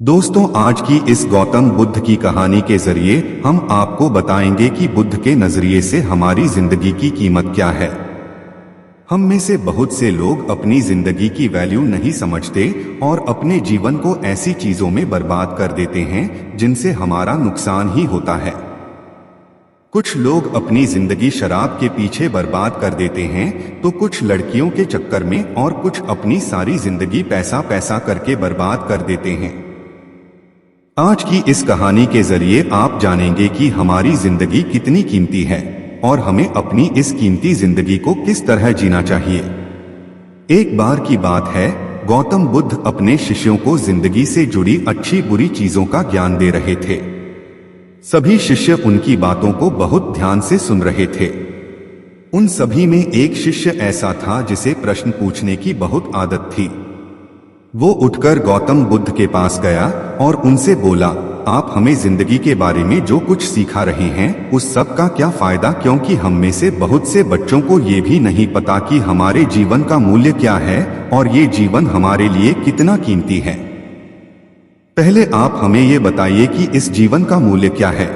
दोस्तों, आज की इस गौतम बुद्ध की कहानी के जरिए हम आपको बताएंगे कि बुद्ध के नजरिए से हमारी जिंदगी की कीमत क्या है। हम में से बहुत से लोग अपनी जिंदगी की वैल्यू नहीं समझते और अपने जीवन को ऐसी चीजों में बर्बाद कर देते हैं जिनसे हमारा नुकसान ही होता है। कुछ लोग अपनी जिंदगी शराब के पीछे बर्बाद कर देते हैं, तो कुछ लड़कियों के चक्कर में और कुछ अपनी सारी जिंदगी पैसा पैसा करके बर्बाद कर देते हैं। आज की इस कहानी के जरिए आप जानेंगे कि हमारी जिंदगी कितनी कीमती है और हमें अपनी इस कीमती जिंदगी को किस तरह जीना चाहिए। एक बार की बात है, गौतम बुद्ध अपने शिष्यों को जिंदगी से जुड़ी अच्छी बुरी चीजों का ज्ञान दे रहे थे। सभी शिष्य उनकी बातों को बहुत ध्यान से सुन रहे थे। उन सभी में एक शिष्य ऐसा था जिसे प्रश्न पूछने की बहुत आदत थी। वो उठकर गौतम बुद्ध के पास गया और उनसे बोला, आप हमें जिंदगी के बारे में जो कुछ सिखा रहे हैं उस सब का क्या फायदा, क्योंकि हम में से बहुत से बच्चों को ये भी नहीं पता कि हमारे जीवन का मूल्य क्या है और ये जीवन हमारे लिए कितना कीमती है। पहले आप हमें ये बताइए कि इस जीवन का मूल्य क्या है।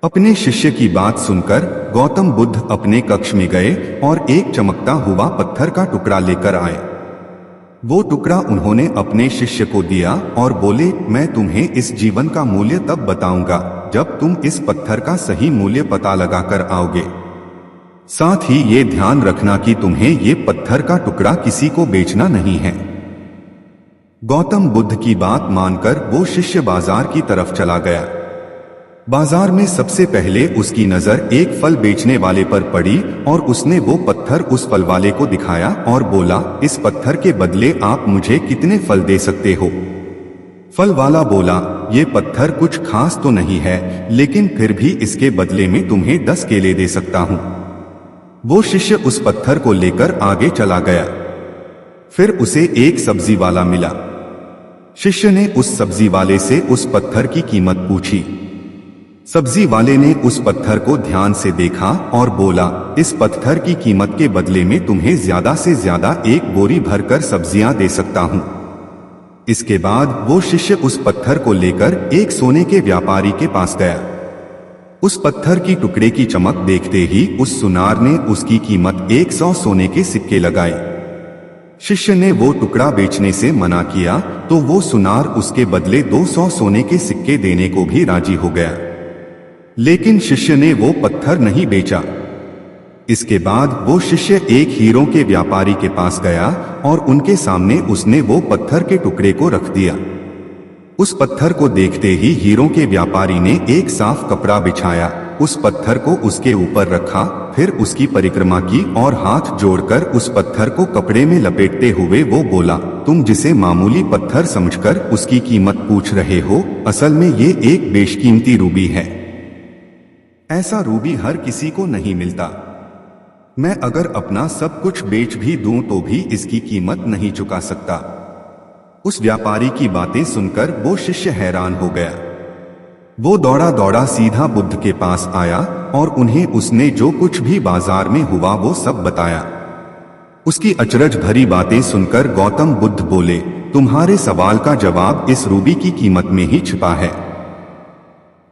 अपने शिष्य की बात सुनकर गौतम बुद्ध अपने कक्ष में गए और एक चमकता हुआ पत्थर का टुकड़ा लेकर आए। वो टुकड़ा उन्होंने अपने शिष्य को दिया और बोले, मैं तुम्हें इस जीवन का मूल्य तब बताऊंगा जब तुम इस पत्थर का सही मूल्य पता लगाकर आओगे। साथ ही ये ध्यान रखना कि तुम्हें ये पत्थर का टुकड़ा किसी को बेचना नहीं है। गौतम बुद्ध की बात मानकर वो शिष्य बाजार की तरफ चला गया। बाजार में सबसे पहले उसकी नजर एक फल बेचने वाले पर पड़ी और उसने वो पत्थर उस फल वाले को दिखाया और बोला, इस पत्थर के बदले आप मुझे कितने फल दे सकते हो। फल वाला बोला, ये पत्थर कुछ खास तो नहीं है, लेकिन फिर भी इसके बदले में तुम्हें 10 केले दे सकता हूं। वो शिष्य उस पत्थर को लेकर आगे चला गया। फिर उसे एक सब्जी वाला मिला। शिष्य ने उस सब्जी वाले से उस पत्थर की कीमत पूछी। सब्जी वाले ने उस पत्थर को ध्यान से देखा और बोला, इस पत्थर की कीमत के बदले में तुम्हें ज्यादा से ज्यादा एक बोरी भरकर सब्जियां दे सकता हूं। इसके बाद वो शिष्य उस पत्थर को लेकर एक सोने के व्यापारी के पास गया। उस पत्थर की टुकड़े की चमक देखते ही उस सुनार ने उसकी कीमत 100 सोने के सिक्के लगाए। शिष्य ने वो टुकड़ा बेचने से मना किया तो वो सुनार उसके बदले 200 सोने के सिक्के देने को भी राजी हो गया, लेकिन शिष्य ने वो पत्थर नहीं बेचा। इसके बाद वो शिष्य एक हीरों के व्यापारी के पास गया और उनके सामने उसने वो पत्थर के टुकड़े को रख दिया। उस पत्थर को देखते ही हीरों के व्यापारी ने एक साफ कपड़ा बिछाया, उस पत्थर को उसके ऊपर रखा, फिर उसकी परिक्रमा की और हाथ जोड़कर उस पत्थर को कपड़े में लपेटते हुए वो बोला, तुम जिसे मामूली पत्थर समझकर उसकी कीमत पूछ रहे हो, असल में ये एक बेशकीमती रूबी है। ऐसा रूबी हर किसी को नहीं मिलता। मैं अगर अपना सब कुछ बेच भी दूं तो भी इसकी कीमत नहीं चुका सकता। उस व्यापारी की बातें सुनकर वो शिष्य हैरान हो गया। वो दौड़ा दौड़ा सीधा बुद्ध के पास आया और उन्हें उसने जो कुछ भी बाजार में हुआ वो सब बताया। उसकी अचरज भरी बातें सुनकर गौतम बुद्ध बोले, तुम्हारे सवाल का जवाब इस रूबी की कीमत में ही छिपा है।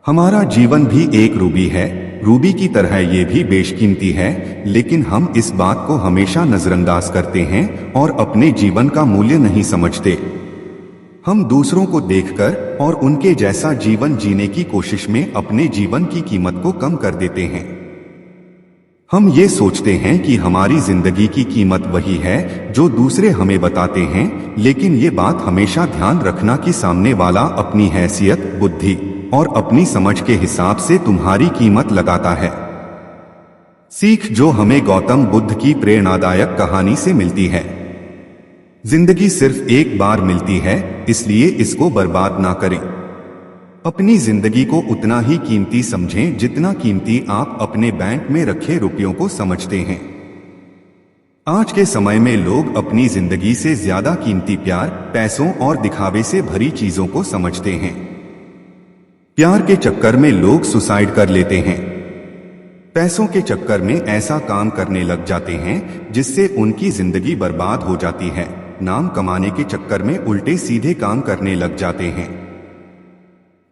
हमारा जीवन भी एक रूबी है, रूबी की तरह ये भी बेशकीमती है, लेकिन हम इस बात को हमेशा नजरअंदाज करते हैं और अपने जीवन का मूल्य नहीं समझते। हम दूसरों को देखकर और उनके जैसा जीवन जीने की कोशिश में अपने जीवन की कीमत को कम कर देते हैं। हम ये सोचते हैं कि हमारी जिंदगी की कीमत वही है जो दूसरे हमें बताते हैं, लेकिन ये बात हमेशा ध्यान रखना कि सामने वाला अपनी हैसियत, बुद्धि और अपनी समझ के हिसाब से तुम्हारी कीमत लगाता है। सीख जो हमें गौतम बुद्ध की प्रेरणादायक कहानी से मिलती है। जिंदगी सिर्फ एक बार मिलती है, इसलिए इसको बर्बाद ना करें। अपनी जिंदगी को उतना ही कीमती समझें जितना कीमती आप अपने बैंक में रखे रुपयों को समझते हैं। आज के समय में लोग अपनी जिंदगी से ज्यादा कीमती प्यार, पैसों और दिखावे से भरी चीजों को समझते हैं। प्यार के चक्कर में लोग सुसाइड कर लेते हैं। पैसों के चक्कर में ऐसा काम करने लग जाते हैं जिससे उनकी जिंदगी बर्बाद हो जाती है। नाम कमाने के चक्कर में उल्टे सीधे काम करने लग जाते हैं।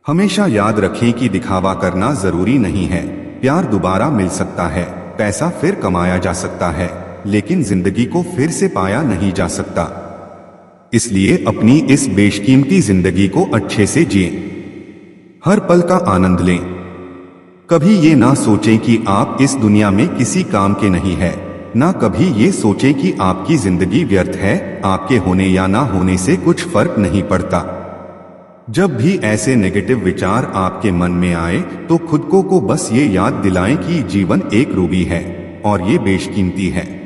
हमेशा याद रखें कि दिखावा करना जरूरी नहीं है। प्यार दोबारा मिल सकता है, पैसा फिर कमाया जा सकता है, लेकिन जिंदगी को फिर से पाया नहीं जा सकता। इसलिए अपनी इस बेशकीमती जिंदगी को अच्छे से जिएं, हर पल का आनंद लें। कभी ये ना सोचें कि आप इस दुनिया में किसी काम के नहीं है, ना कभी ये सोचें कि आपकी जिंदगी व्यर्थ है। आपके होने या ना होने से कुछ फर्क नहीं पड़ता। जब भी ऐसे नेगेटिव विचार आपके मन में आए तो खुद को बस ये याद दिलाएं कि जीवन एक रूबी है और ये बेशकीमती है।